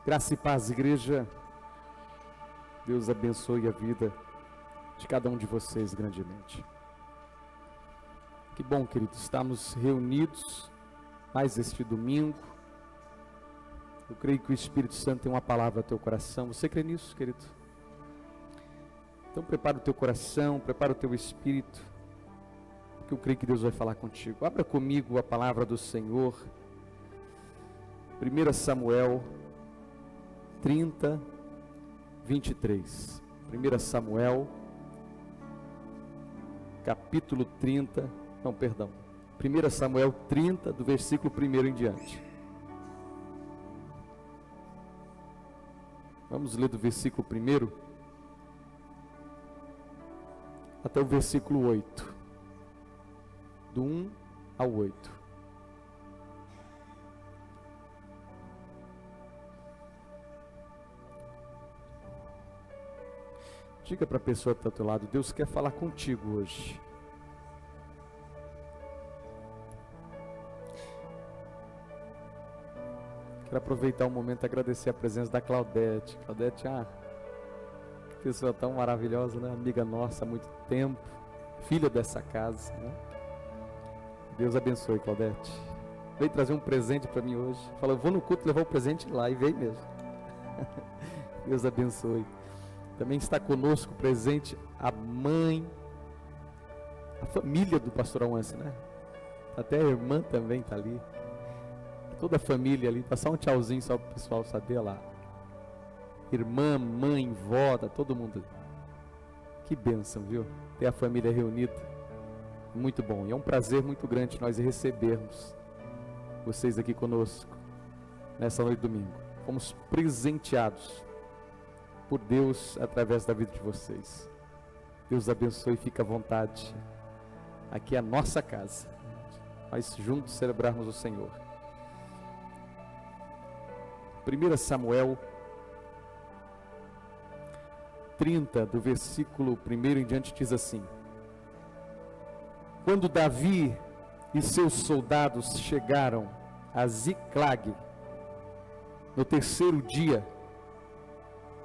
Graça e paz, igreja. Deus abençoe a vida de cada um de vocês grandemente. Que bom, queridos, estamos reunidos mais este domingo. Eu creio que o Espírito Santo tem uma palavra ao teu coração. Você crê nisso, querido? Então prepara o teu coração, prepara o teu espírito, porque eu creio que Deus vai falar contigo. Abra comigo a palavra do Senhor. 1 Samuel 30, 23. 1 Samuel, capítulo 30, não, perdão. 1 Samuel 30, do versículo 1 em diante. Vamos ler do versículo 1 até o versículo 8. Do 1 ao 8. Diga para a pessoa que está ao teu lado: Deus quer falar contigo hoje. Quero aproveitar o momento e agradecer a presença da Claudete. Claudete, que pessoa tão maravilhosa, né? Amiga nossa há muito tempo, filha dessa casa, né? Deus abençoe, Claudete. Veio trazer um presente para mim hoje. Falou, vou no culto levar o presente lá, e veio mesmo. Deus abençoe. Também está conosco presente a mãe, a família do pastor Auance, né? Até a irmã também está ali. Toda a família ali, tá só um tchauzinho só para o pessoal saber lá. Irmã, mãe, vó, tá todo mundo ali. Que bênção, viu? Ter a família reunida. Muito bom. E é um prazer muito grande nós recebermos vocês aqui conosco nessa noite de domingo. Fomos presenteados por Deus através da vida de vocês. Deus abençoe e fique à vontade. Aqui é a nossa casa. Nós juntos celebrarmos o Senhor. 1 Samuel 30, do versículo 1 em diante, diz assim: Quando Davi e seus soldados chegaram a Ziclag, no terceiro dia,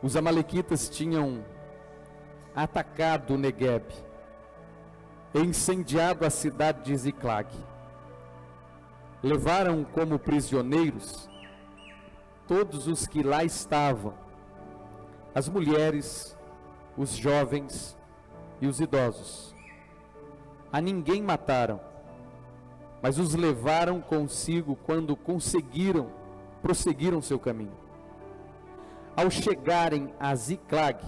os amalequitas tinham atacado Negueb e incendiado a cidade de Ziclag. Levaram como prisioneiros todos os que lá estavam, as mulheres, os jovens e os idosos. A ninguém mataram, mas os levaram consigo quando prosseguiram seu caminho. Ao chegarem a Ziclag,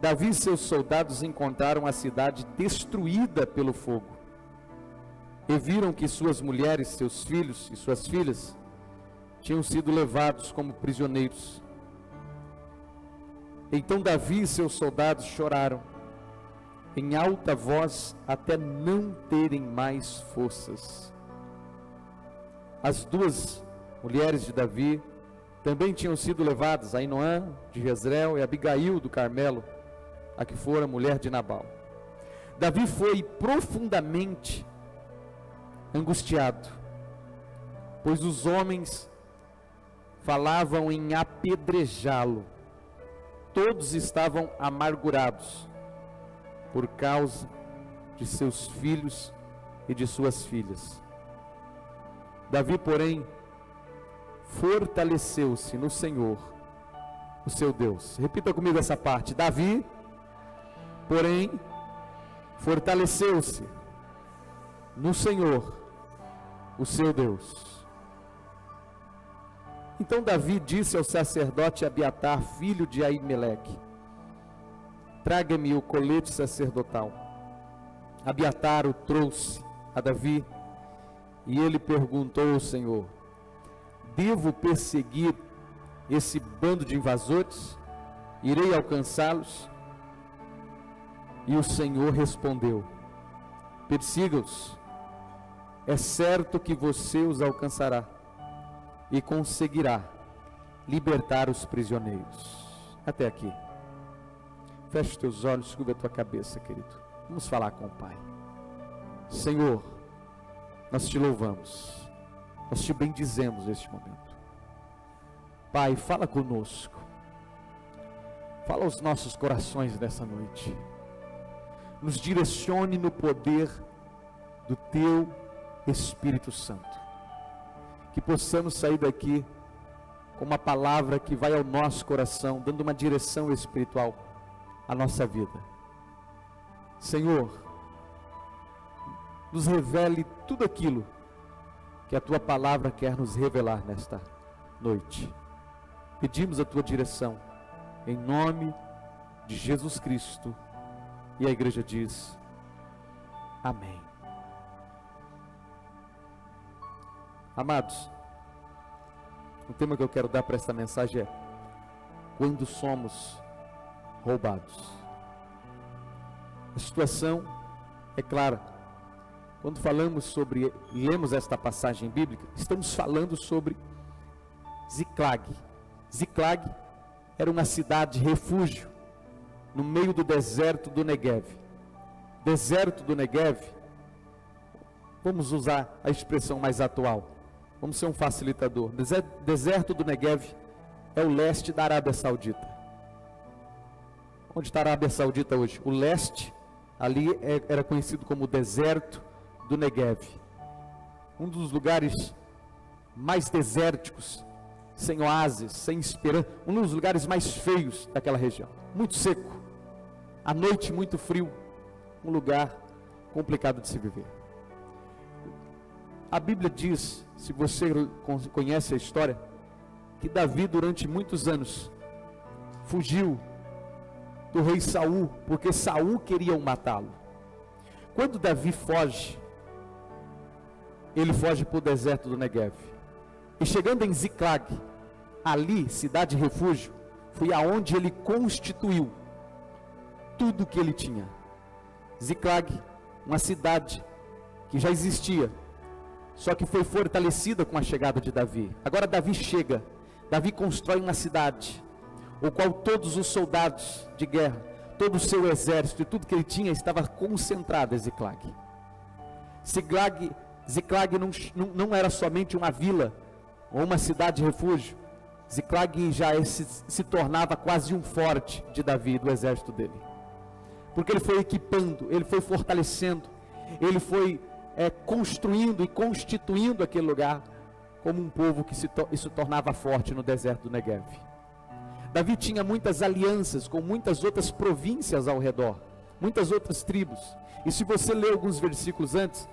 Davi e seus soldados encontraram a cidade destruída pelo fogo, e viram que suas mulheres, seus filhos e suas filhas tinham sido levados como prisioneiros. Então Davi e seus soldados choraram em alta voz até não terem mais forças. As duas mulheres de Davi também tinham sido levadas, Ainoã de Jezreel e Abigail do Carmelo, a que fora mulher de Nabal. Davi foi profundamente angustiado, pois os homens falavam em apedrejá-lo. Todos estavam amargurados por causa de seus filhos e de suas filhas. Davi, porém, fortaleceu-se no Senhor, o seu Deus. Repita comigo essa parte. Davi, porém, fortaleceu-se no Senhor, o seu Deus. Então Davi disse ao sacerdote Abiatar, filho de Aimeleque: traga-me o colete sacerdotal. Abiatar o trouxe a Davi, e ele perguntou ao Senhor: devo perseguir esse bando de invasores? Irei alcançá-los? E o Senhor respondeu: persiga-os. É certo que você os alcançará e conseguirá libertar os prisioneiros. Até aqui. Feche os teus olhos, curva a tua cabeça, querido. Vamos falar com o Pai. Senhor, nós te louvamos, nós te bendizemos neste momento. Pai, fala conosco. Fala aos nossos corações nessa noite. Nos direcione no poder do Teu Espírito Santo. Que possamos sair daqui com uma palavra que vai ao nosso coração, dando uma direção espiritual à nossa vida. Senhor, nos revele tudo aquilo que a Tua palavra quer nos revelar nesta noite. Pedimos a Tua direção, em nome de Jesus Cristo. E a igreja diz, amém. Amados, o tema que eu quero dar para esta mensagem é: quando somos roubados. A situação é clara. Quando falamos sobre, lemos esta passagem bíblica, estamos falando sobre Ziclag. Ziclag era uma cidade refúgio no meio do deserto do Negev. Deserto do Negev, vamos usar a expressão mais atual, vamos ser um facilitador. Deserto do Negev é o leste da Arábia Saudita. Onde está a Arábia Saudita hoje? O leste, ali era conhecido como o deserto do Negev. Um dos lugares mais desérticos, sem oásis, sem esperança, um dos lugares mais feios daquela região. Muito seco, à noite muito frio, um lugar complicado de se viver. A Bíblia diz, se você conhece a história, que Davi durante muitos anos fugiu do rei Saul, porque Saul queria matá-lo. Quando Davi foge, ele foge para o deserto do Negev. E chegando em Ziclag, ali, cidade refúgio, foi aonde ele constituiu tudo o que ele tinha. Ziclag, uma cidade que já existia, só que foi fortalecida com a chegada de Davi. Agora Davi chega, Davi constrói uma cidade, o qual todos os soldados de guerra, todo o seu exército e tudo que ele tinha estava concentrado em Ziclag. Ziclag não era somente uma vila ou uma cidade de refúgio. Ziclag já se tornava quase um forte de Davi, do exército dele, porque ele foi equipando, ele foi fortalecendo, ele foi construindo e constituindo aquele lugar como um povo que se tornava forte no deserto do Negev. Davi tinha muitas alianças com muitas outras províncias ao redor, muitas outras tribos. E se você ler alguns versículos antes,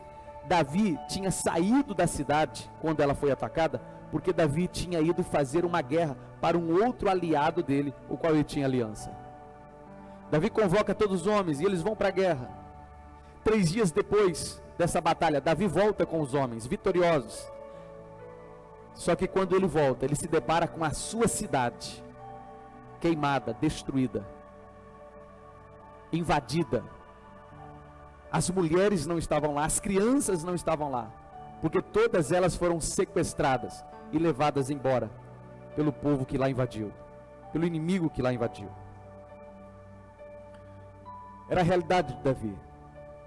Davi tinha saído da cidade quando ela foi atacada, porque Davi tinha ido fazer uma guerra para um outro aliado dele, o qual ele tinha aliança. Davi convoca todos os homens e eles vão para a guerra. 3 dias depois dessa batalha, Davi volta com os homens vitoriosos. Só que quando ele volta, ele se depara com a sua cidade queimada, destruída, invadida. As mulheres não estavam lá, as crianças não estavam lá, porque todas elas foram sequestradas e levadas embora pelo povo que lá invadiu, pelo inimigo que lá invadiu. Era a realidade de Davi.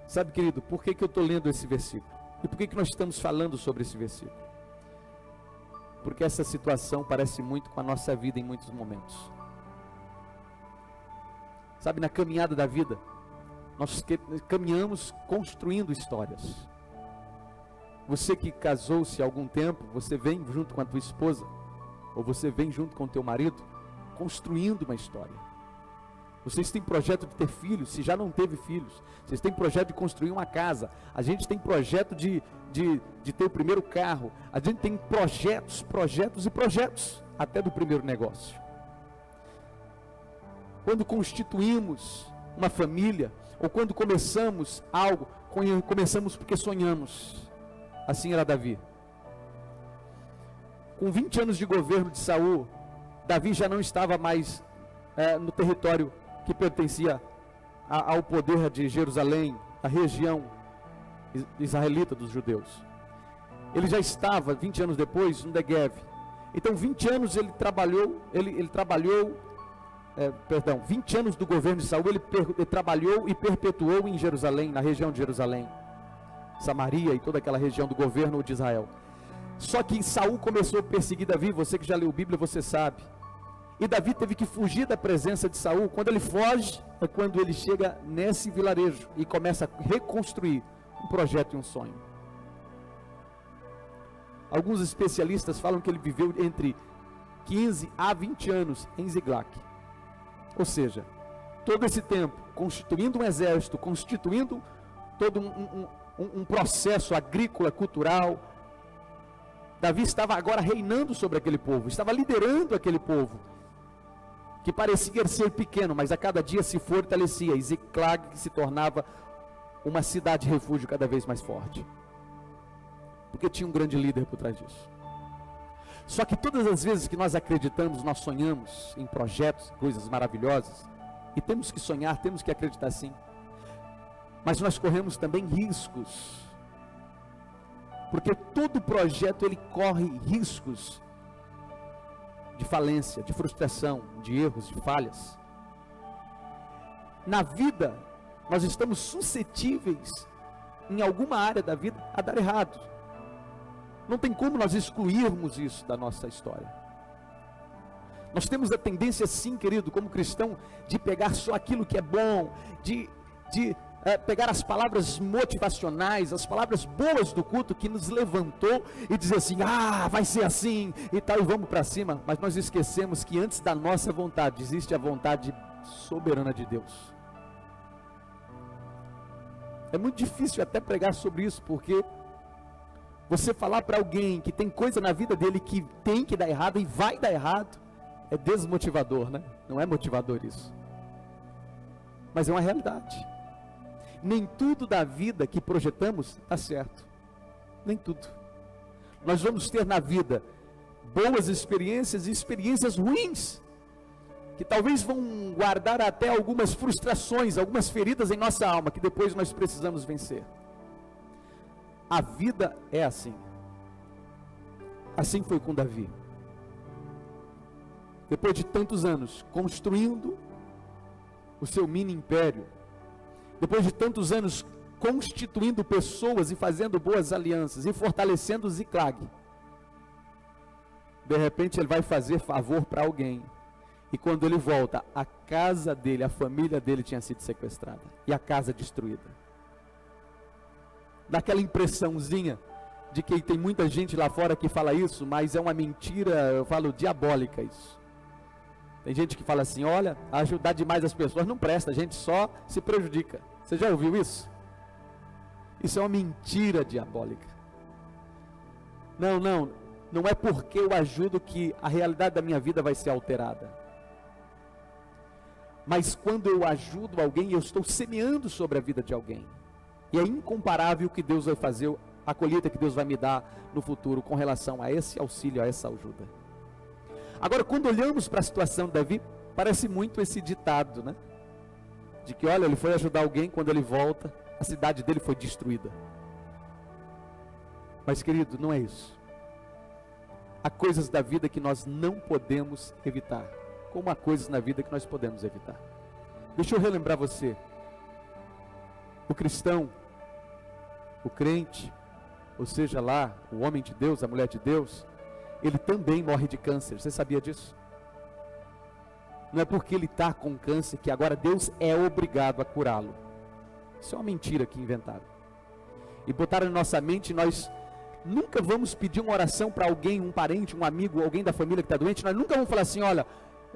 Sabe, querido, por que eu estou lendo esse versículo? E por que nós estamos falando sobre esse versículo? Porque essa situação parece muito com a nossa vida em muitos momentos. Sabe, na caminhada da vida, nós caminhamos construindo histórias. Você que casou-se há algum tempo, você vem junto com a tua esposa, ou você vem junto com o teu marido, construindo uma história. Vocês têm projeto de ter filhos, se já não teve filhos. Vocês têm projeto de construir uma casa. A gente tem projeto de ter o primeiro carro. A gente tem projetos e projetos, até do primeiro negócio. Quando constituímos uma família, ou quando começamos algo, começamos porque sonhamos. Assim era Davi. Com 20 anos de governo de Saul, Davi já não estava mais no território que pertencia ao poder de Jerusalém, a região israelita dos judeus. Ele já estava, 20 anos depois, no Negev. Então 20 anos ele trabalhou, 20 anos do governo de Saul, ele trabalhou e perpetuou em Jerusalém, na região de Jerusalém, Samaria e toda aquela região do governo de Israel. Só que Saul começou a perseguir Davi. Você que já leu a Bíblia, você sabe. E Davi teve que fugir da presença de Saul. Quando ele foge, é quando ele chega nesse vilarejo e começa a reconstruir um projeto e um sonho. Alguns especialistas falam que ele viveu entre 15 a 20 anos em Ziklag. Ou seja, todo esse tempo constituindo um exército, constituindo todo um processo agrícola, cultural. Davi estava agora reinando sobre aquele povo, estava liderando aquele povo, que parecia ser pequeno, mas a cada dia se fortalecia, e Ziklag se tornava uma cidade refúgio cada vez mais forte, porque tinha um grande líder por trás disso. Só que todas as vezes que nós acreditamos, nós sonhamos em projetos, coisas maravilhosas, e temos que sonhar, temos que acreditar sim, mas nós corremos também riscos, porque todo projeto ele corre riscos de falência, de frustração, de erros, de falhas. Na vida, nós estamos suscetíveis, em alguma área da vida, a dar errado. Não tem como nós excluirmos isso da nossa história. Nós temos a tendência, sim, querido, como cristão, de pegar só aquilo que é bom, de pegar as palavras motivacionais, as palavras boas do culto que nos levantou e dizer assim, vai ser assim e tal, e vamos para cima. Mas nós esquecemos que antes da nossa vontade existe a vontade soberana de Deus. É muito difícil até pregar sobre isso, porque você falar para alguém que tem coisa na vida dele que tem que dar errado e vai dar errado, é desmotivador, né? Não é motivador isso, mas é uma realidade. Nem tudo da vida que projetamos está certo, nem tudo. Nós vamos ter na vida boas experiências e experiências ruins, que talvez vão guardar até algumas frustrações, algumas feridas em nossa alma, que depois nós precisamos vencer. A vida é assim. Assim foi com Davi. Depois de tantos anos construindo o seu mini império, depois de tantos anos constituindo pessoas e fazendo boas alianças e fortalecendo o Ziklag, de repente ele vai fazer favor para alguém, e quando ele volta, a casa dele, a família dele tinha sido sequestrada e a casa destruída. Dá aquela impressãozinha de que tem muita gente lá fora que fala isso, mas é uma mentira, eu falo, diabólica isso. Tem gente que fala assim, olha, ajudar demais as pessoas não presta, a gente só se prejudica. Você já ouviu isso? Isso é uma mentira diabólica. Não é porque eu ajudo que a realidade da minha vida vai ser alterada. Mas quando eu ajudo alguém, eu estou semeando sobre a vida de alguém. E é incomparável o que Deus vai fazer, a colheita que Deus vai me dar no futuro com relação a esse auxílio, a essa ajuda. Agora, quando olhamos para a situação de Davi, parece muito esse ditado, né? De que, olha, ele foi ajudar alguém, quando ele volta, a cidade dele foi destruída. Mas, querido, não é isso. Há coisas da vida que nós não podemos evitar, como há coisas na vida que nós podemos evitar. Deixa eu relembrar você. O cristão, o crente, ou seja lá, o homem de Deus, a mulher de Deus, ele também morre de câncer. Você sabia disso? Não é porque ele está com câncer que agora Deus é obrigado a curá-lo. Isso é uma mentira que inventaram. E botaram na nossa mente, nós nunca vamos pedir uma oração para alguém, um parente, um amigo, alguém da família que está doente. Nós nunca vamos falar assim, olha,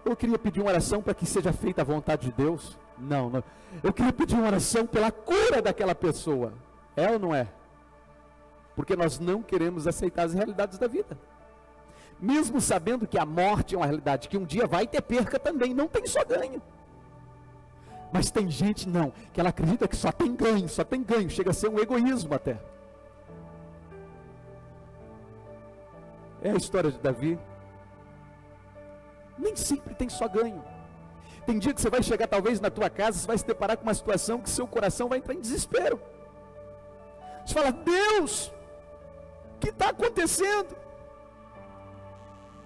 eu queria pedir uma oração para que seja feita a vontade de Deus. Não. Eu queria pedir uma oração pela cura daquela pessoa. É ou não é? Porque nós não queremos aceitar as realidades da vida. Mesmo sabendo que a morte é uma realidade, que um dia vai ter perca também, não tem só ganho. Mas tem gente não, que ela acredita que só tem ganho, chega a ser um egoísmo até. É a história de Davi. Nem sempre tem só ganho. Tem dia que você vai chegar talvez na tua casa, você vai se deparar com uma situação que seu coração vai entrar em desespero. Você fala, Deus, o que está acontecendo?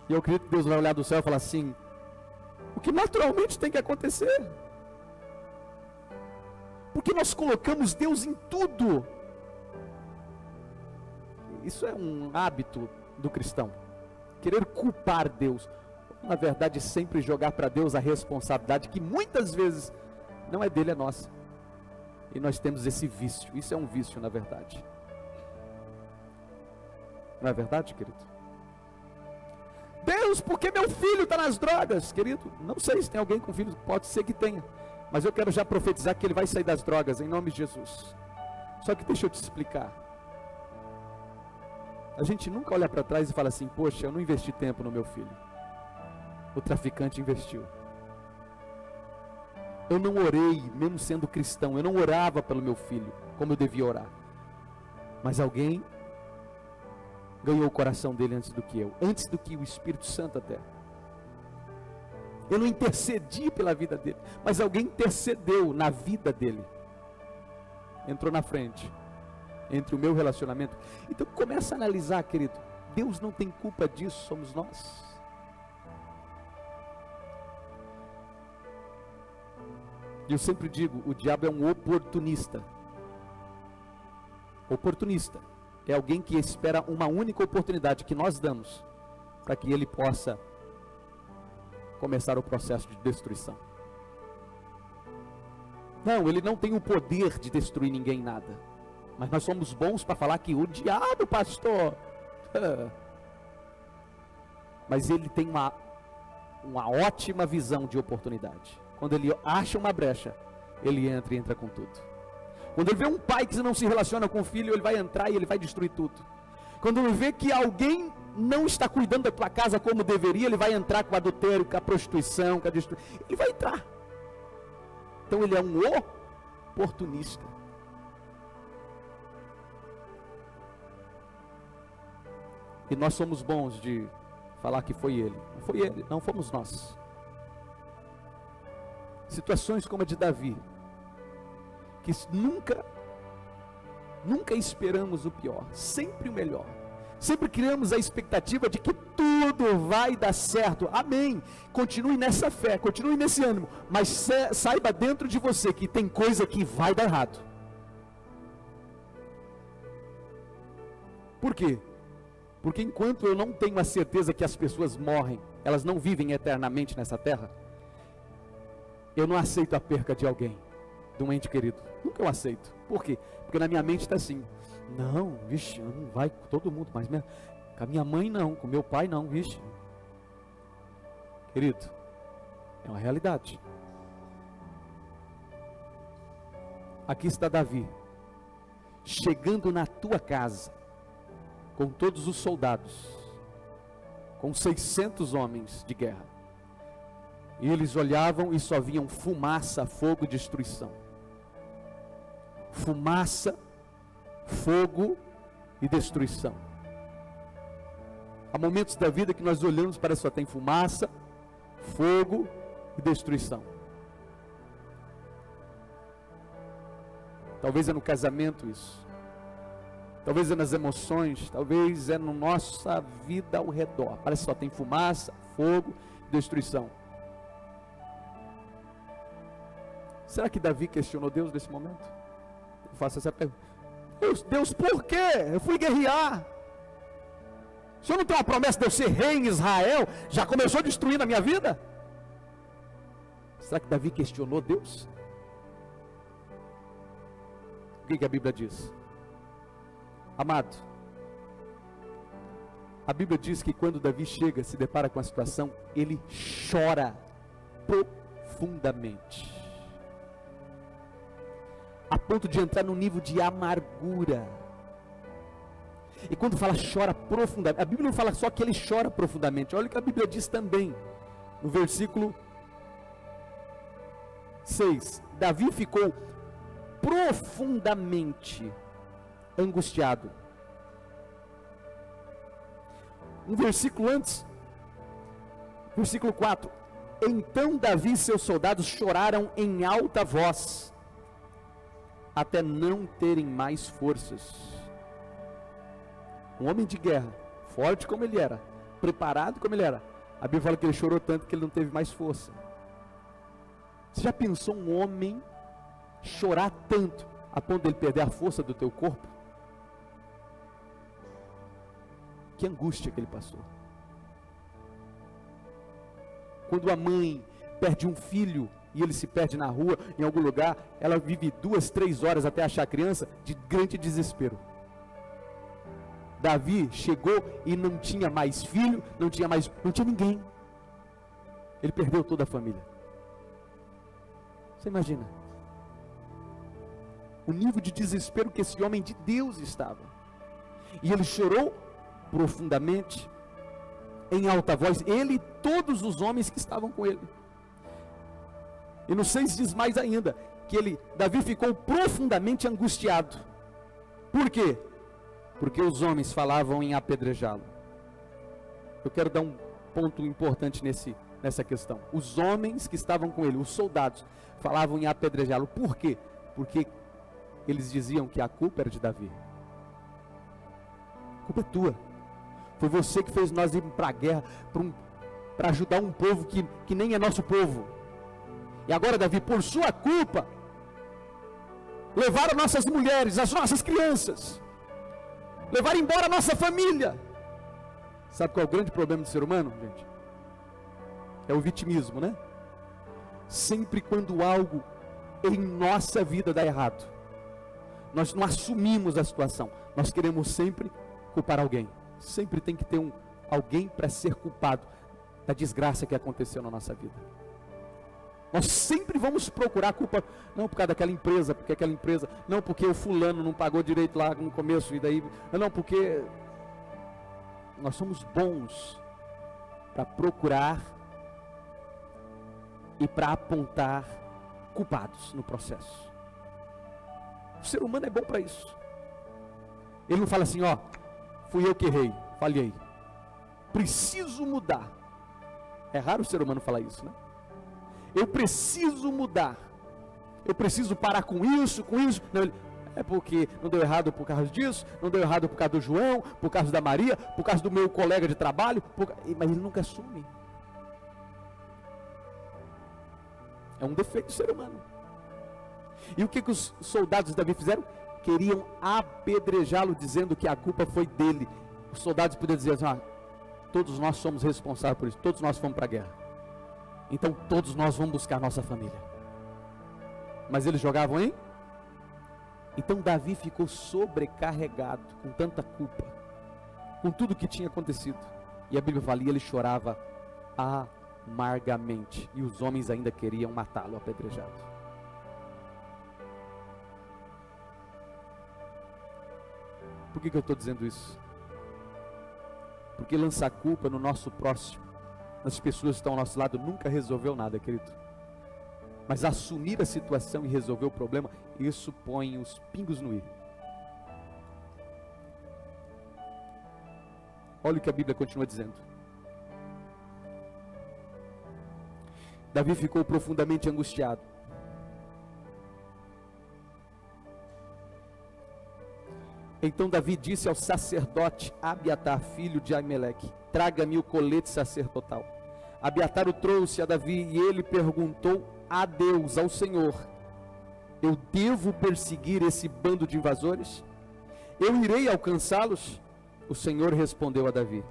E eu acredito que Deus vai olhar do céu e falar assim, o que naturalmente tem que acontecer. Porque nós colocamos Deus em tudo. Isso é um hábito do cristão. Querer culpar Deus. Na verdade, sempre jogar para Deus a responsabilidade que muitas vezes não é dele, é nossa. E nós temos esse vício. Isso é um vício, na verdade. Não é verdade, querido? Deus, por que meu filho está nas drogas? Querido, não sei se tem alguém com filho, pode ser que tenha. Mas eu quero já profetizar que ele vai sair das drogas, em nome de Jesus. Só que deixa eu te explicar. A gente nunca olha para trás e fala assim, poxa, eu não investi tempo no meu filho. O traficante investiu. Eu não orei, mesmo sendo cristão, eu não orava pelo meu filho, como eu devia orar. Mas alguém ganhou o coração dele antes do que eu, antes do que o Espírito Santo até. Eu não intercedi pela vida dele, mas alguém intercedeu na vida dele. Entrou na frente, entre o meu relacionamento. Então começa a analisar, querido, Deus não tem culpa disso, somos nós. E eu sempre digo, o diabo é um oportunista. Oportunista é alguém que espera uma única oportunidade que nós damos, para que ele possa começar o processo de destruição. Não, ele não tem o poder de destruir ninguém, nada. Mas nós somos bons para falar que o diabo, pastor. Mas ele tem uma ótima visão de oportunidade. Quando ele acha uma brecha, ele entra com tudo. Quando ele vê um pai que não se relaciona com o filho, ele vai entrar e ele vai destruir tudo. Quando ele vê que alguém não está cuidando da tua casa como deveria, ele vai entrar com o adultério, com a prostituição, com a destruição. Ele vai entrar. Então ele é um oportunista. E nós somos bons de falar que foi ele. Não foi ele, não fomos nós. Situações como a de Davi, que nunca esperamos o pior, sempre o melhor. Sempre criamos a expectativa de que tudo vai dar certo. Amém. Continue nessa fé, continue nesse ânimo, mas saiba dentro de você que tem coisa que vai dar errado. Por quê? Porque enquanto eu não tenho a certeza que as pessoas morrem, elas não vivem eternamente nessa terra, eu não aceito a perca de alguém, de um ente querido. Nunca eu aceito. Por quê? Porque na minha mente está assim, não, vixe, não vai com todo mundo, mas mesmo, com a minha mãe não, com meu pai não, vixe. Querido, é uma realidade. Aqui está Davi, chegando na tua casa, com todos os soldados, com 600 homens de guerra. E eles olhavam e só viam fumaça, fogo e destruição. Fumaça, fogo e destruição. Há momentos da vida que nós olhamos e parece que só tem fumaça, fogo e destruição. Talvez é no casamento isso. Talvez é nas emoções, talvez é na nossa vida ao redor. Parece que só tem fumaça, fogo e destruição. Será que Davi questionou Deus nesse momento? Eu faço essa pergunta. Deus, por quê? Eu fui guerrear. O Senhor não tem uma promessa de eu ser rei em Israel? Já começou a destruir na minha vida? Será que Davi questionou Deus? O que a Bíblia diz? Amado, a Bíblia diz que quando Davi chega, se depara com a situação, ele chora profundamente, a ponto de entrar num nível de amargura. E quando fala chora profundamente, a Bíblia não fala só que ele chora profundamente. Olha o que a Bíblia diz também, no versículo 6. Davi ficou profundamente angustiado. Um versículo antes, versículo 4. Então Davi e seus soldados choraram em alta voz, até não terem mais forças. Um homem de guerra, forte como ele era, preparado como ele era, a Bíblia fala que ele chorou tanto que ele não teve mais força. Você já pensou um homem chorar tanto a ponto de ele perder a força do teu corpo? Que angústia que ele passou. Quando a mãe perde um filho e ele se perde na rua, em algum lugar, ela vive 2, 3 horas até achar a criança, de grande desespero. Davi chegou e não tinha mais filho, não tinha ninguém. Ele perdeu toda a família. Você imagina o nível de desespero que esse homem de Deus estava. E ele chorou profundamente, em alta voz, ele e todos os homens que estavam com ele. E no 6 diz mais ainda, que Davi ficou profundamente angustiado. Por quê? Porque os homens falavam em apedrejá-lo. Eu quero dar um ponto importante nessa questão. Os homens que estavam com ele, os soldados, falavam em apedrejá-lo. Por quê? Porque eles diziam que a culpa era de Davi. A culpa é tua. Foi você que fez nós ir para a guerra, para ajudar um povo que nem é nosso povo. E agora, Davi, por sua culpa, levaram nossas mulheres, as nossas crianças, levaram embora a nossa família. Sabe qual é o grande problema do ser humano, gente? É o vitimismo, né? Sempre quando algo em nossa vida dá errado, nós não assumimos a situação, nós queremos sempre culpar alguém. Sempre tem que ter alguém para ser culpado da desgraça que aconteceu na nossa vida. Nós sempre vamos procurar culpa, não por causa daquela empresa, porque aquela empresa, não porque o fulano não pagou direito lá no começo, e daí, não porque nós somos bons para procurar e para apontar culpados no processo. O ser humano é bom para isso. Ele não fala assim, ó, fui eu que errei, falhei, preciso mudar. É raro o ser humano falar isso, né? Eu preciso mudar, eu preciso parar com isso. Não, é porque não deu errado por causa disso, não deu errado por causa do João, por causa da Maria, por causa do meu colega de trabalho, mas ele nunca assume. É um defeito do ser humano. E o que os soldados de Davi fizeram? Queriam apedrejá-lo, dizendo que a culpa foi dele. Os soldados podiam dizer assim, todos nós somos responsáveis por isso, todos nós fomos para a guerra, então todos nós vamos buscar nossa família. Mas eles jogavam em? Então Davi ficou sobrecarregado com tanta culpa, com tudo que tinha acontecido. E a Bíblia fala, e ele chorava amargamente, e os homens ainda queriam matá-lo apedrejado. Por que eu estou dizendo isso? Porque lançar culpa no nosso próximo, nas pessoas que estão ao nosso lado, nunca resolveu nada, querido. Mas assumir a situação e resolver o problema, isso põe os pingos no i. Olha o que a Bíblia continua dizendo. Davi ficou profundamente angustiado. Então Davi disse ao sacerdote Abiatar, filho de Aimeleque, traga-me o colete sacerdotal. Abiatar o trouxe a Davi e ele perguntou a Deus, ao Senhor, eu devo perseguir esse bando de invasores? Eu irei alcançá-los? O Senhor respondeu a Davi,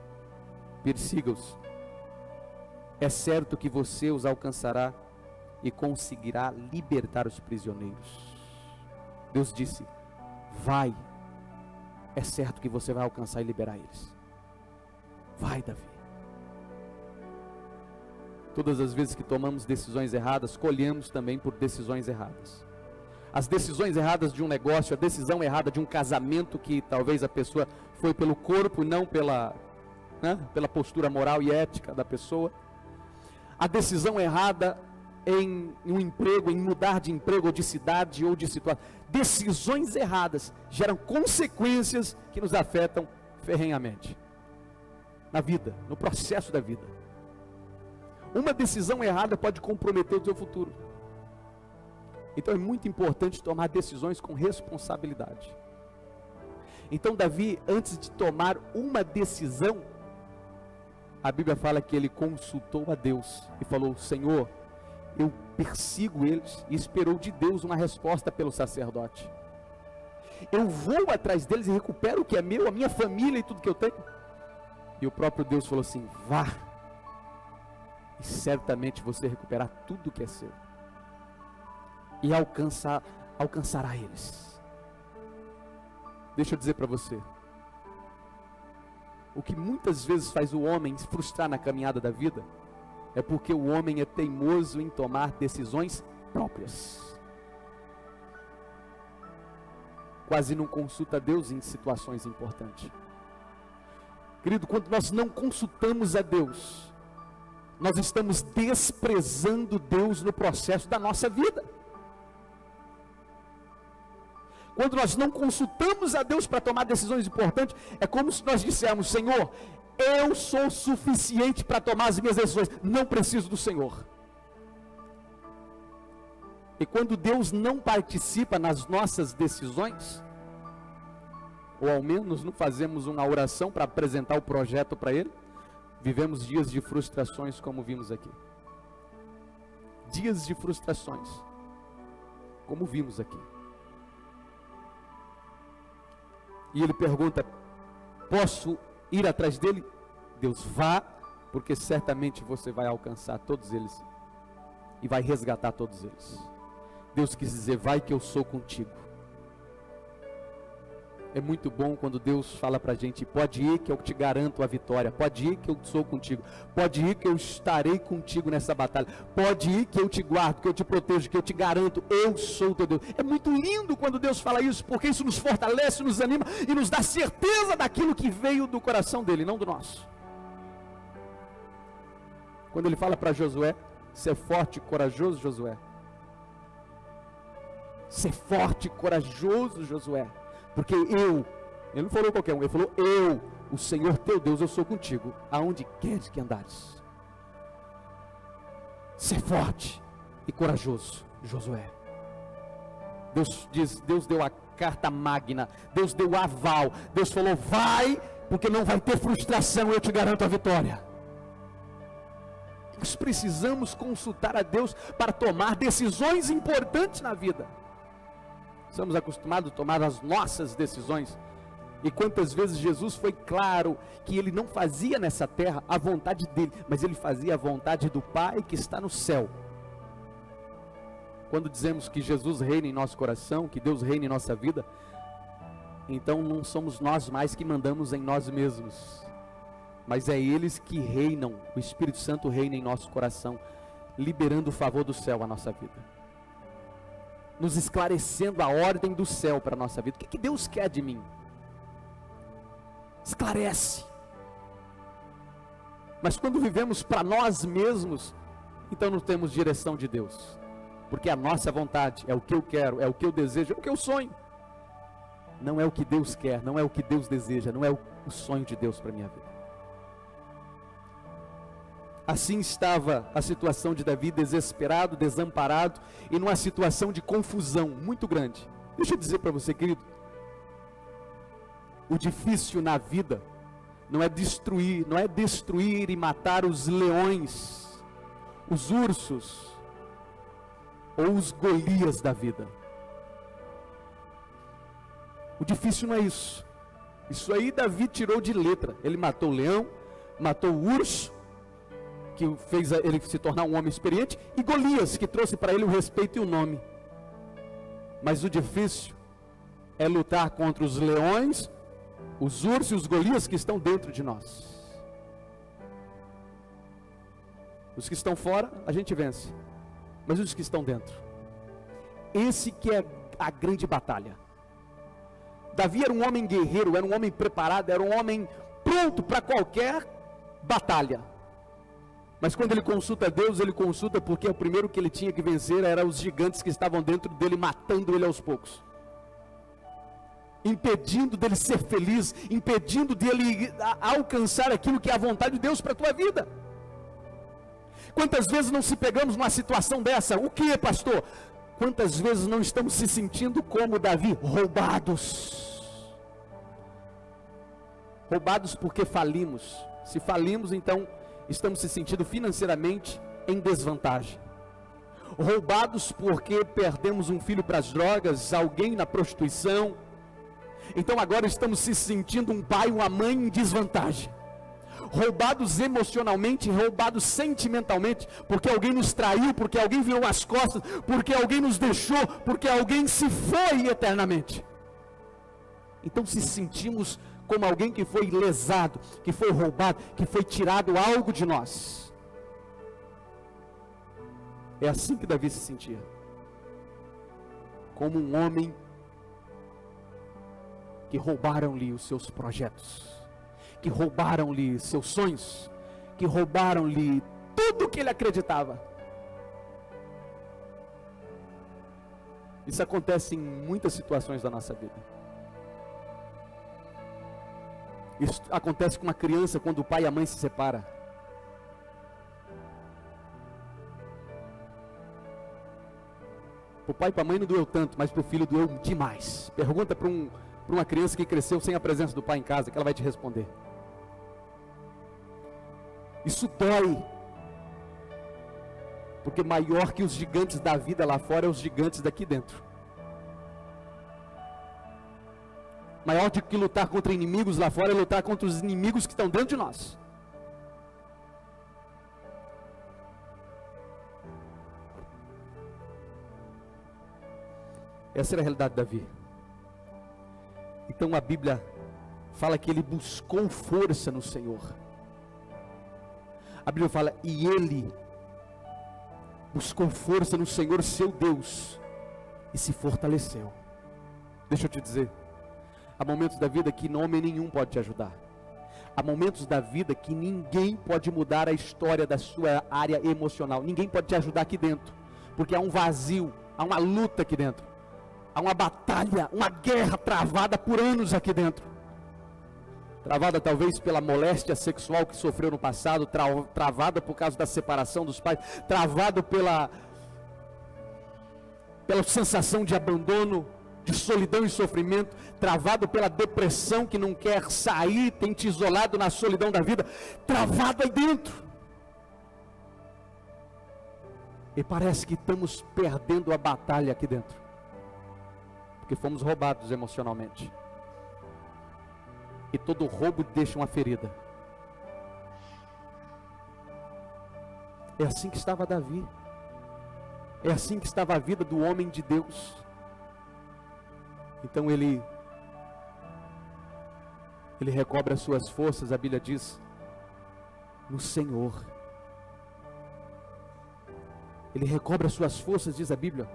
persiga-os. É certo que você os alcançará e conseguirá libertar os prisioneiros. Deus disse, vai. É certo que você vai alcançar e liberar eles. Vai, Davi. Todas as vezes que tomamos decisões erradas, colhemos também por decisões erradas. As decisões erradas de um negócio, a decisão errada de um casamento, que talvez a pessoa foi pelo corpo e não pela postura moral e ética da pessoa. A decisão errada em um emprego, em mudar de emprego ou de cidade ou de situação. Decisões erradas geram consequências que nos afetam ferrenhamente na vida, no processo da vida. Uma decisão errada pode comprometer o teu futuro. Então é muito importante tomar decisões com responsabilidade. Então Davi, antes de tomar uma decisão, a Bíblia fala que ele consultou a Deus e falou, Senhor, eu persigo eles, e esperou de Deus uma resposta pelo sacerdote. Eu vou atrás deles e recupero o que é meu, a minha família e tudo que eu tenho. E o próprio Deus falou assim: vá, e certamente você recuperar tudo que é seu, e alcançará eles. Deixa eu dizer para você, o que muitas vezes faz o homem se frustrar na caminhada da vida, é porque o homem é teimoso em tomar decisões próprias. Quase não consulta Deus em situações importantes. Querido, quando nós não consultamos a Deus, nós estamos desprezando Deus no processo da nossa vida. Quando nós não consultamos a Deus para tomar decisões importantes, é como se nós dissermos: Senhor, eu sou suficiente para tomar as minhas decisões, não preciso do Senhor. E quando Deus não participa nas nossas decisões, ou ao menos não fazemos uma oração para apresentar o projeto para Ele, vivemos dias de frustrações, como vimos aqui. Dias de frustrações, como vimos aqui. E ele pergunta: posso ir atrás dele? Deus, vá, porque certamente você vai alcançar todos eles e vai resgatar todos eles. Deus quis dizer: vai que eu sou contigo. É muito bom quando Deus fala para a gente: pode ir que eu te garanto a vitória, pode ir que eu sou contigo, pode ir que eu estarei contigo nessa batalha, pode ir que eu te guardo, que eu te protejo, que eu te garanto, eu sou teu Deus. É muito lindo quando Deus fala isso, porque isso nos fortalece, nos anima e nos dá certeza daquilo que veio do coração dele, não do nosso. Quando ele fala para Josué: ser forte e corajoso, Josué. Ser forte e corajoso, Josué. Porque ele não falou qualquer um, ele falou: eu, o Senhor teu Deus, eu sou contigo, aonde queres que andares. Ser forte e corajoso, Josué. Deus deu a carta magna, Deus deu o aval, Deus falou: vai, porque não vai ter frustração, eu te garanto a vitória. Nós precisamos consultar a Deus para tomar decisões importantes na vida. Estamos acostumados a tomar as nossas decisões. E quantas vezes Jesus foi claro que ele não fazia nessa terra a vontade dele, mas ele fazia a vontade do Pai que está no céu. Quando dizemos que Jesus reina em nosso coração, que Deus reina em nossa vida, então não somos nós mais que mandamos em nós mesmos, mas é eles que reinam. O Espírito Santo reina em nosso coração, liberando o favor do céu à nossa vida, nos esclarecendo a ordem do céu para a nossa vida. O que Deus quer de mim? Esclarece. Mas quando vivemos para nós mesmos, então não temos direção de Deus, porque a nossa vontade é o que eu quero, é o que eu desejo, é o que eu sonho. Não é o que Deus quer, não é o que Deus deseja, não é o sonho de Deus para a minha vida. Assim estava a situação de Davi, desesperado, desamparado, e numa situação de confusão muito grande. Deixa eu dizer para você, querido, o difícil na vida não é destruir e matar os leões, os ursos, ou os Golias da vida. O difícil não é isso. Isso aí Davi tirou de letra. Ele matou o leão, matou o urso, que fez ele se tornar um homem experiente, e Golias, que trouxe para ele o respeito e o nome. Mas o difícil é lutar contra os leões, os ursos e os Golias que estão dentro de nós. Os que estão fora, a gente vence, mas os que estão dentro, esse que é a grande batalha. Davi era um homem guerreiro, era um homem preparado, era um homem pronto para qualquer batalha. Mas quando ele consulta Deus, ele consulta porque o primeiro que ele tinha que vencer era os gigantes que estavam dentro dele, matando ele aos poucos, impedindo dele ser feliz, impedindo dele alcançar aquilo que é a vontade de Deus para a tua vida. Quantas vezes não se pegamos numa situação dessa? O que, pastor? Quantas vezes não estamos se sentindo como Davi, roubados? Roubados porque falimos. Se falimos, então estamos se sentindo financeiramente em desvantagem. Roubados porque perdemos um filho para as drogas, alguém na prostituição. Então agora estamos se sentindo um pai, uma mãe em desvantagem. roubados emocionalmente, roubados sentimentalmente, porque alguém nos traiu, porque alguém virou as costas, porque alguém nos deixou, porque alguém se foi eternamente. Então, se sentimos como alguém que foi lesado, que foi roubado, que foi tirado algo de nós, é assim que Davi se sentia, como um homem que roubaram-lhe os seus projetos, que roubaram-lhe seus sonhos, que roubaram-lhe tudo o que ele acreditava. Isso acontece em muitas situações da nossa vida. Isso acontece com uma criança quando o pai e a mãe se separam. Para o pai e para a mãe não doeu tanto, mas para o filho doeu demais. Pergunta para uma criança que cresceu sem a presença do pai em casa, que ela vai te responder. Isso dói, porque maior que os gigantes da vida lá fora é os gigantes daqui dentro. Maior do que lutar contra inimigos lá fora é lutar contra os inimigos que estão dentro de nós. Essa era a realidade de Davi. Então a Bíblia fala que ele buscou força no Senhor. A Bíblia fala, e ele buscou força no Senhor seu Deus, e se fortaleceu. Deixa eu te dizer, há momentos da vida que homem nenhum pode te ajudar. Há momentos da vida que ninguém pode mudar a história da sua área emocional. Ninguém pode te ajudar aqui dentro, porque há um vazio, há uma luta aqui dentro. Há uma batalha, uma guerra travada por anos aqui dentro. Travada talvez pela moléstia sexual que sofreu no passado, travada por causa da separação dos pais, travada pela sensação de abandono, de solidão e sofrimento, travado pela depressão que não quer sair, tem te isolado na solidão da vida, travado aí dentro. E parece que estamos perdendo a batalha aqui dentro, porque fomos roubados emocionalmente. E todo roubo deixa uma ferida. É assim que estava Davi. É assim que estava a vida do homem de Deus. Então ele recobra as suas forças, a Bíblia diz, no Senhor. Ele recobra as suas forças, diz a Bíblia,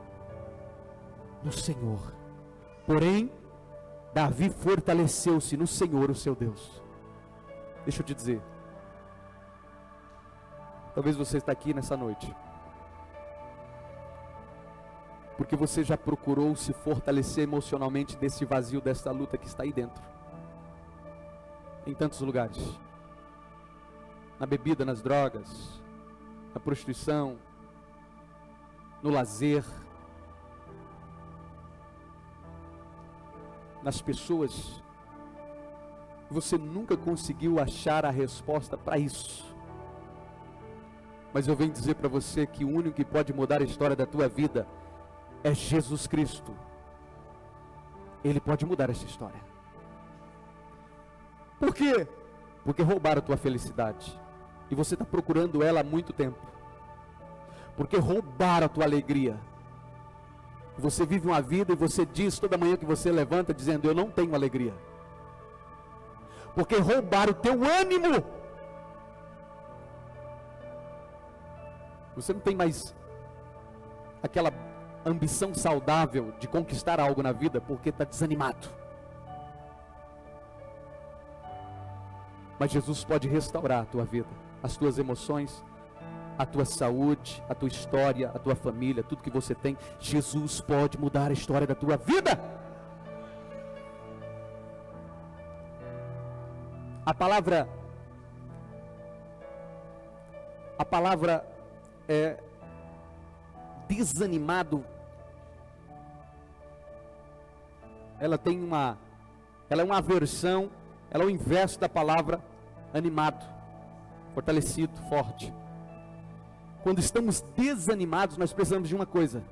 no Senhor. Porém, Davi fortaleceu-se no Senhor, o seu Deus. Deixa eu te dizer, talvez você está aqui nessa noite porque você já procurou se fortalecer emocionalmente desse vazio, dessa luta que está aí dentro, em tantos lugares, na bebida, nas drogas, na prostituição, no lazer, nas pessoas. Você nunca conseguiu achar a resposta para isso. Mas eu venho dizer para você que o único que pode mudar a história da tua vida é Jesus Cristo. Ele pode mudar essa história. Por quê? Porque roubaram a tua felicidade, e você está procurando ela há muito tempo. Porque roubaram a tua alegria. Você vive uma vida e você diz toda manhã que você levanta dizendo, eu não tenho alegria. Porque roubaram o teu ânimo. Você não tem mais aquela ambição saudável de conquistar algo na vida, porque está desanimado. Mas Jesus pode restaurar a tua vida, as tuas emoções, a tua saúde, a tua história, a tua família, tudo que você tem. Jesus pode mudar a história da tua vida. A palavra é desanimado. Ela é uma aversão, ela é o inverso da palavra animado, fortalecido, forte. Quando estamos desanimados, nós precisamos de uma coisa: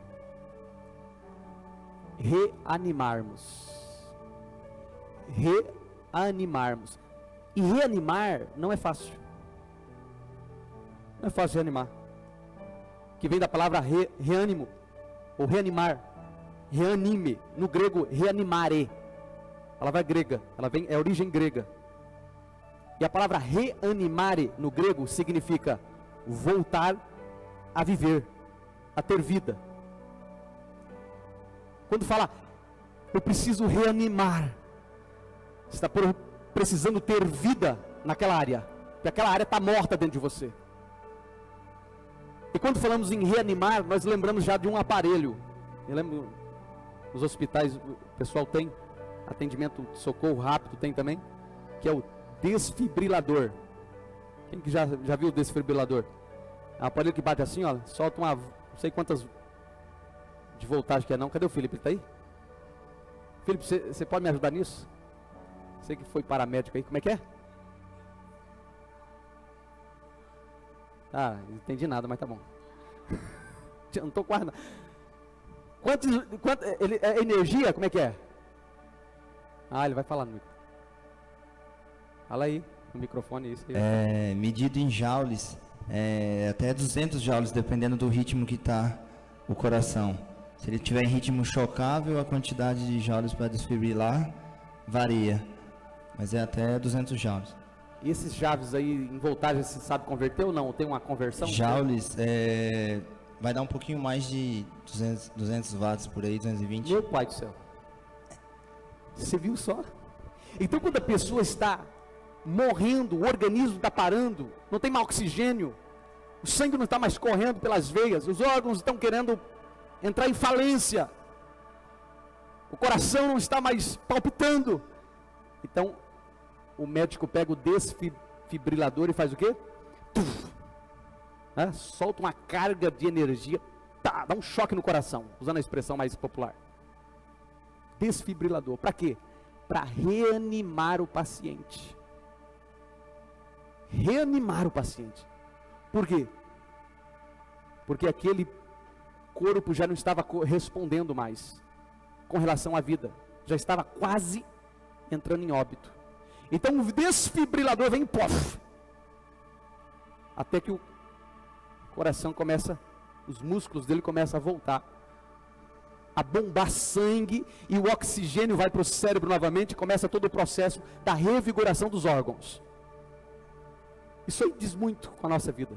reanimarmos. E reanimar não é fácil. Não é fácil reanimar. Que vem da palavra reânimo, ou reanimar. Reanime, no grego reanimare. A palavra grega, é origem grega. E a palavra reanimare no grego significa voltar a viver, a ter vida. Quando fala, eu preciso reanimar, você está precisando ter vida naquela área, porque aquela área está morta dentro de você. E quando falamos em reanimar, nós lembramos já de um aparelho. Eu lembro, nos hospitais o pessoal tem atendimento de socorro rápido, tem também, que é o desfibrilador. Quem que já viu o desfibrilador? É um aparelho que bate assim, ó, solta uma, não sei quantas de voltagem que é não. Cadê o Felipe? Ele está aí? Felipe, você pode me ajudar nisso? Você que foi paramédico aí, como é que é? Ah, não entendi nada, mas tá bom. Não estou quase nada. Energia, como é que é? Ah, ele vai falar no microfone. Fala aí, no microfone, isso aí. É medido em joules, até 200 joules, dependendo do ritmo que está o coração. Se ele tiver em ritmo chocável, a quantidade de joules para desfibrilar varia, mas é até 200 joules. E esses joules aí, em voltagem, você sabe converter ou não? Tem uma conversão? Joules, vai dar um pouquinho mais de 200 watts por aí, 220. Meu pai do céu. Você viu só? Então quando a pessoa está morrendo, o organismo está parando, não tem mais oxigênio, o sangue não está mais correndo pelas veias, os órgãos estão querendo entrar em falência, o coração não está mais palpitando. Então o médico pega o desfibrilador e faz o quê? Solta uma carga de energia, dá um choque no coração, usando a expressão mais popular. Desfibrilador, para quê? Para reanimar o paciente. Reanimar o paciente. Por quê? Porque aquele corpo já não estava respondendo mais com relação à vida, já estava quase entrando em óbito. Então o desfibrilador vem, pof, até que o coração começa, os músculos dele começam a voltar a bombar sangue, e o oxigênio vai para o cérebro novamente, e começa todo o processo da revigoração dos órgãos. Isso aí diz muito com a nossa vida,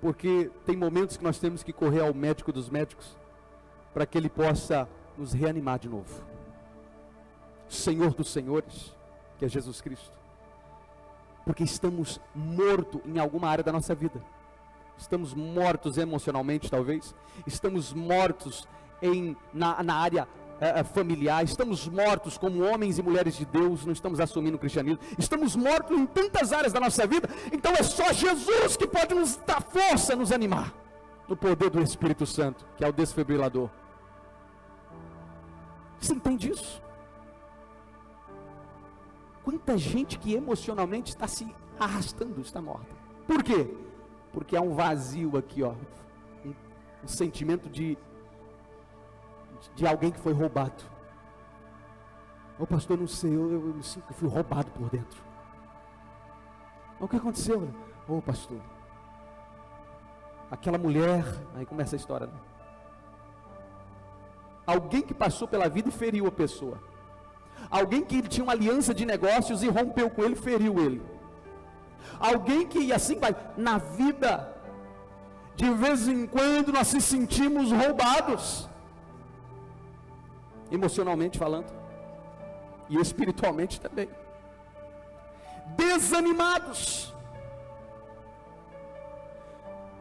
porque tem momentos que nós temos que correr ao médico dos médicos, para que ele possa nos reanimar de novo. Senhor dos senhores, que é Jesus Cristo, porque estamos mortos em alguma área da nossa vida. Estamos mortos emocionalmente, talvez. Estamos mortos na área familiar. Estamos mortos como homens e mulheres de Deus. Não estamos assumindo o cristianismo. Estamos mortos em tantas áreas da nossa vida. Então é só Jesus que pode nos dar força, nos animar, no poder do Espírito Santo, que é o desfibrilador. Você entende isso? Quanta gente que emocionalmente está se arrastando, está morta. Por quê? Porque há um vazio aqui, ó, um sentimento de alguém que foi roubado. Ô pastor, não sei, eu me sinto que fui roubado por dentro. O que aconteceu? Ô pastor, aquela mulher, aí começa a história, né? Alguém que passou pela vida e feriu a pessoa. Alguém que tinha uma aliança de negócios e rompeu com ele, feriu ele. Alguém que, e assim vai, na vida, de vez em quando nós se sentimos roubados, emocionalmente falando, e espiritualmente também, desanimados.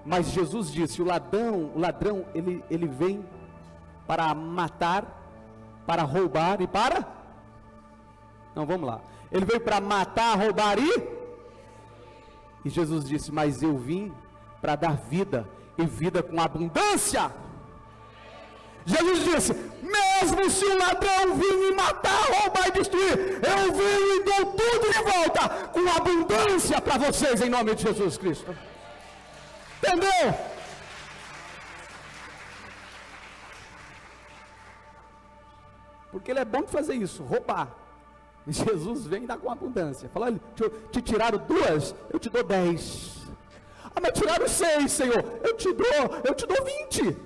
Mas Jesus disse, o ladrão, ele vem para matar, para roubar e para... Não, vamos lá. Ele veio para matar, roubar e Jesus disse, mas eu vim para dar vida, e vida com abundância. Jesus disse, mesmo se o ladrão vir me matar, roubar e destruir, eu venho e dou tudo de volta, com abundância para vocês, em nome de Jesus Cristo. Entendeu? Porque ele é bom de fazer isso, roubar. Jesus vem e dá com abundância. Fala, olha, te tiraram 2, eu te dou 10. Ah, mas tiraram 6, Senhor, eu te dou 20.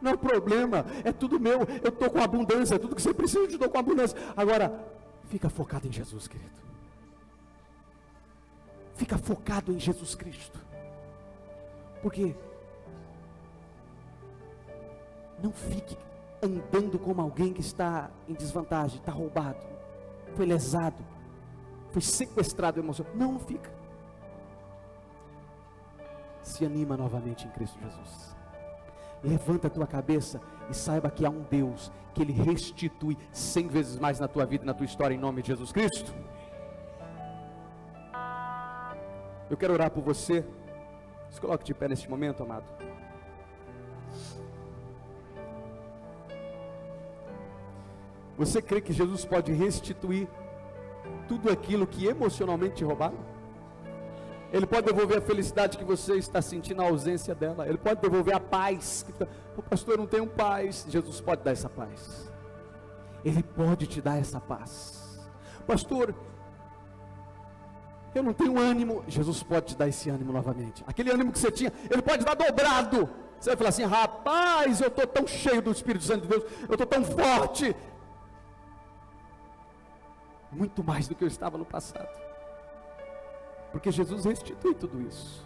Não é problema, é tudo meu, eu estou com abundância, tudo que você precisa eu te dou com abundância. Agora, fica focado em Jesus, querido. Fica focado em Jesus Cristo. Porque não fique andando como alguém que está em desvantagem, está roubado, foi lesado, foi sequestrado emocionalmente. Não fica. Se anima novamente em Cristo Jesus. Levanta a tua cabeça e saiba que há um Deus que Ele restitui 100 vezes mais na tua vida e na tua história, em nome de Jesus Cristo. Eu quero orar por você. Se coloque de pé neste momento, amado. Você crê que Jesus pode restituir tudo aquilo que emocionalmente te roubaram? Ele pode devolver a felicidade que você está sentindo, a ausência dela. Ele pode devolver a paz. O pastor, eu não tenho paz. Jesus pode dar essa paz. Ele pode te dar essa paz. Pastor, eu não tenho ânimo. Jesus pode te dar esse ânimo novamente. Aquele ânimo que você tinha, Ele pode dar dobrado. Você vai falar assim, rapaz, eu estou tão cheio do Espírito Santo de Deus, eu estou tão forte. Muito mais do que eu estava no passado. Porque Jesus restitui tudo isso.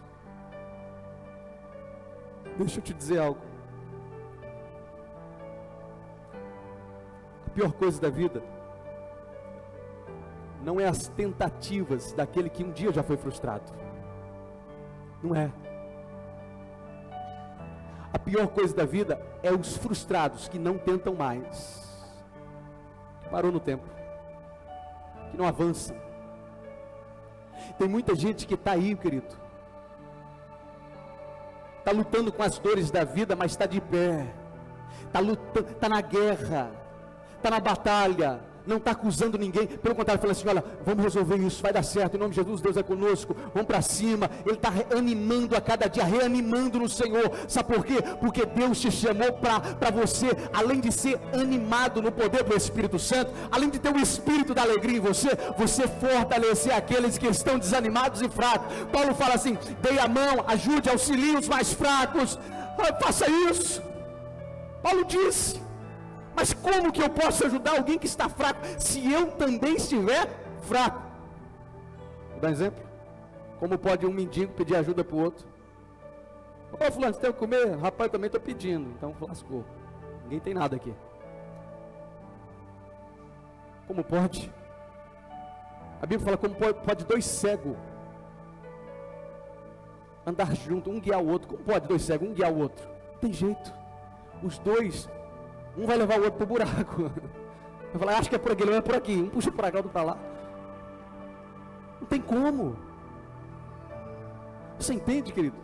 Deixa eu te dizer algo. A pior coisa da vida não é as tentativas daquele que um dia já foi frustrado. Não é. A pior coisa da vida é os frustrados que não tentam mais. Parou no tempo. Que não avançam. Tem muita gente que está aí, querido, está lutando com as dores da vida, mas está de pé, está lutando, está na guerra, está na batalha, não está acusando ninguém, pelo contrário, fala assim, olha, vamos resolver isso, vai dar certo, em nome de Jesus, Deus é conosco, vamos para cima. Ele está animando a cada dia, reanimando no Senhor. Sabe por quê? Porque Deus te chamou para você, além de ser animado no poder do Espírito Santo, além de ter o Espírito da alegria em você, você fortalecer aqueles que estão desanimados e fracos. Paulo fala assim, dei a mão, ajude, auxilie os mais fracos. Faça isso. Paulo disse. Mas como que eu posso ajudar alguém que está fraco, se eu também estiver fraco? Vou dar um exemplo. Como pode um mendigo pedir ajuda para o outro? Ô fulano, você tem que comer? Rapaz, eu também estou pedindo. Então lascou. Ninguém tem nada aqui. Como pode? A Bíblia fala como pode 2 cegos andar junto, um guiar o outro. Como pode 2 cegos, um guiar o outro? Não tem jeito. Os dois, um vai levar o outro para o buraco. Vai falar, acho que é por aqui, ele vai por aqui. Um puxa para cá, outro para lá. Não tem como. Você entende, querido?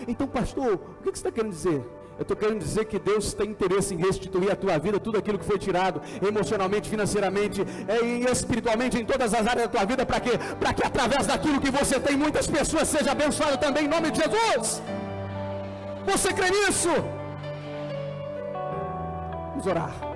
Então, pastor, o que você está querendo dizer? Eu estou querendo dizer que Deus tem interesse em restituir a tua vida, tudo aquilo que foi tirado, emocionalmente, financeiramente, e espiritualmente, em todas as áreas da tua vida. Para quê? Para que através daquilo que você tem, muitas pessoas sejam abençoadas também, em nome de Jesus. Você crê nisso? Vamos orar.